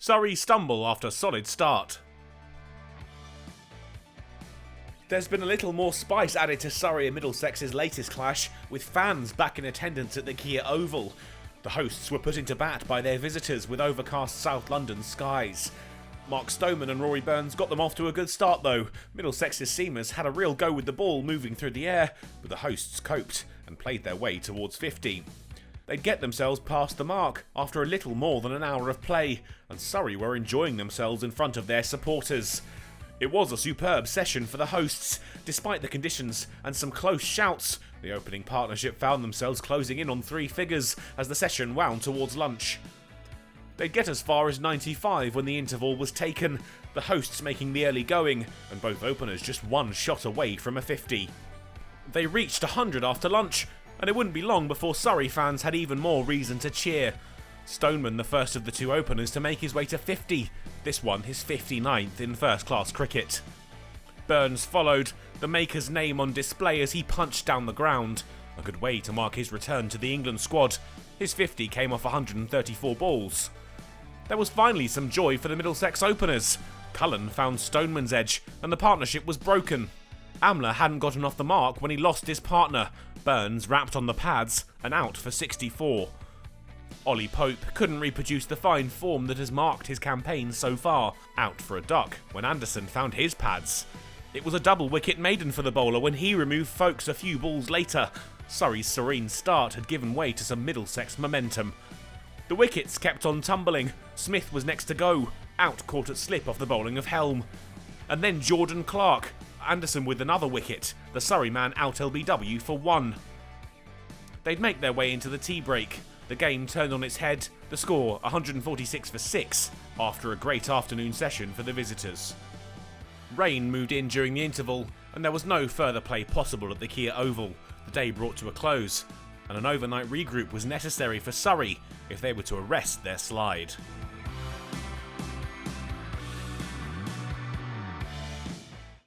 Surrey stumble after solid start. There's been a little more spice added to Surrey and Middlesex's latest clash, with fans back in attendance at the Kia Oval. The hosts were put into bat by their visitors with overcast South London skies. Mark Stoneman and Rory Burns got them off to a good start though. Middlesex's seamers had a real go with the ball moving through the air, but the hosts coped and played their way towards 50. They'd get themselves past the mark after a little more than an hour of play, and Surrey were enjoying themselves in front of their supporters. It was a superb session for the hosts. Despite the conditions and some close shouts, the opening partnership found themselves closing in on three figures as the session wound towards lunch. They'd get as far as 95 when the interval was taken, the hosts making the early going, and both openers just one shot away from a 50. They reached 100 after lunch, and it wouldn't be long before Surrey fans had even more reason to cheer. Stoneman, the first of the two openers to make his way to 50, this one his 59th in first-class cricket. Burns followed, the maker's name on display as he punched down the ground, a good way to mark his return to the England squad. His 50 came off 134 balls. There was finally some joy for the Middlesex openers. Cullen found Stoneman's edge, and the partnership was broken. Amler hadn't gotten off the mark when he lost his partner. Burns wrapped on the pads and out for 64. Ollie Pope couldn't reproduce the fine form that has marked his campaign so far, out for a duck when Anderson found his pads. It was a double wicket maiden for the bowler when he removed Folkes a few balls later. Surrey's serene start had given way to some Middlesex momentum. The wickets kept on tumbling. Smith was next to go, out caught at slip off the bowling of Helm. And then Jordan Clark, Anderson with another wicket, the Surrey man out LBW for one. They'd make their way into the tea break. The game turned on its head, the score 146 for 6, after a great afternoon session for the visitors. Rain moved in during the interval, and there was no further play possible at the Kia Oval, the day brought to a close, and an overnight regroup was necessary for Surrey if they were to arrest their slide.